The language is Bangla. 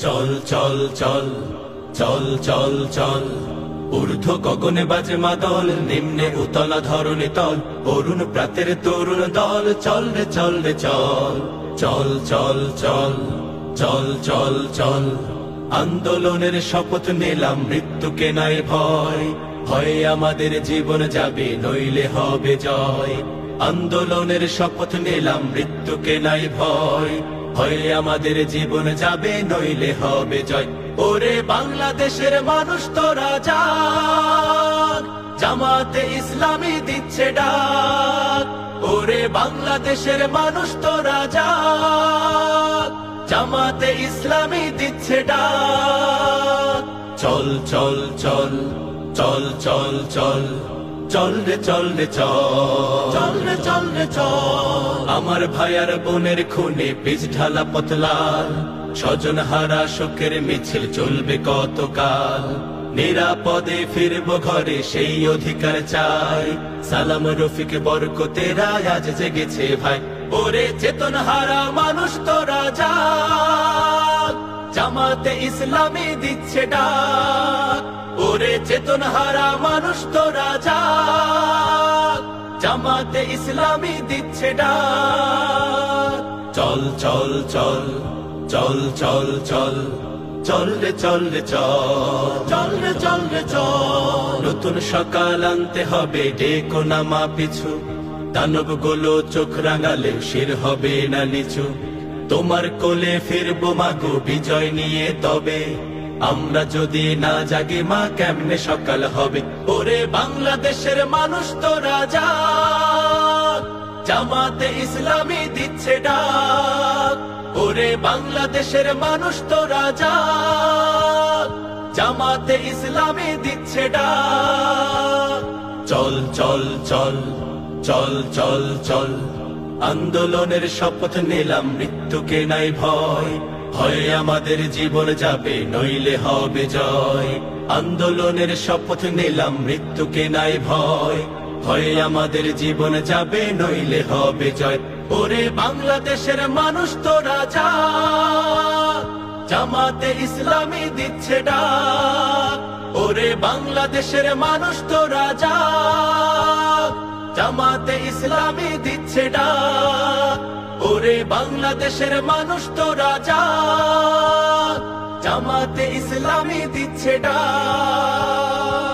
চল চল চল চল চল চল ঊর্ধ্ব গগনে বাজে মাদল, নিম্নে উতলা ধরণী তল, অরুণ প্রাতের তরুণ দল। চল রে চল রে চল চল চল চল চল চল চল আন্দোলনের শপথ নিলাম, মৃত্যুকে নাই ভয়। হয় আমাদের জীবন যাবে, নইলে হবে জয়। আন্দোলনের শপথ নিলাম, মৃত্যুকে নাই ভয়। হয় আমাদের জীবন যাবে, নইলে হবে জয়। ওরে বাংলাদেশের মানুষ তোরা জাগ, জামাতে ইসলামী দিচ্ছে ডাক। ওরে বাংলাদেশের মানুষ তোরা জাগ, জামাতে ইসলামী দিচ্ছে ডাক। চল চল চল চল চল চল চল রে চল রে চল চল রে চল রে চল। আমার ভাইয়ার বোনের খুনে বীজ ঢালা পথলাল, স্বজন হারা শোকের মিছিল চলবে কতকাল। নিরাপদে ফিরবো ঘরে, সেই অধিকার চাই। সালাম রফিক বরকতেরা আজ জেগেছে ভাই। ওরে চেতন হারা মানুষ তোরা জাগ, জামাতে ইসলামী দিচ্ছে ডাক। ওরে চেতন হারা মানুষ তোরা জাগ, জামাতে ইসলামী দিচ্ছে ডাক। চল চল চল চল চল চল চল রে চল রে চল চল রে চল রে চল। নতুন সকাল আনতে হবে, ডেকো নামা পিছু। দানব গুলো চোখ রাঙালে শির হবে না নিচু। তোমার কোলে ফিরবো মাগো বিজয় নিয়ে, তবে আমরা যদি না জাগি মা কেমনে সকাল হবে। ওরে বাংলাদেশের মানুষ তোরা জাগ, জামাতে ইসলামী দিচ্ছে ডাক। ওরে বাংলাদেশের মানুষ তোরা জাগ, জামাতে ইসলামী দিচ্ছে ডাক। চল চল চল চল চল চল আন্দোলনের শপথ নিলাম, মৃত্যুকে নাই ভয়। হয় আমাদের জীবন যাবে, নইলে হবে জয়। আন্দোলনের শপথ নিলাম, মৃত্যুকে নাই ভয়। হয় আমাদের জীবন যাবে, নইলে হবে জয়। ওরে বাংলাদেশের মানুষ তোরা জাগ, জামাতে ইসলামী দিচ্ছে ডাক। ওরে বাংলাদেশের মানুষ তোরা জাগ, জামাতে ইসলামী দিচ্ছে ডাক। ওরে বাংলাদেশের মানুষ তোরা জাগ, জামাতে ইসলামী দিচ্ছে ডাক।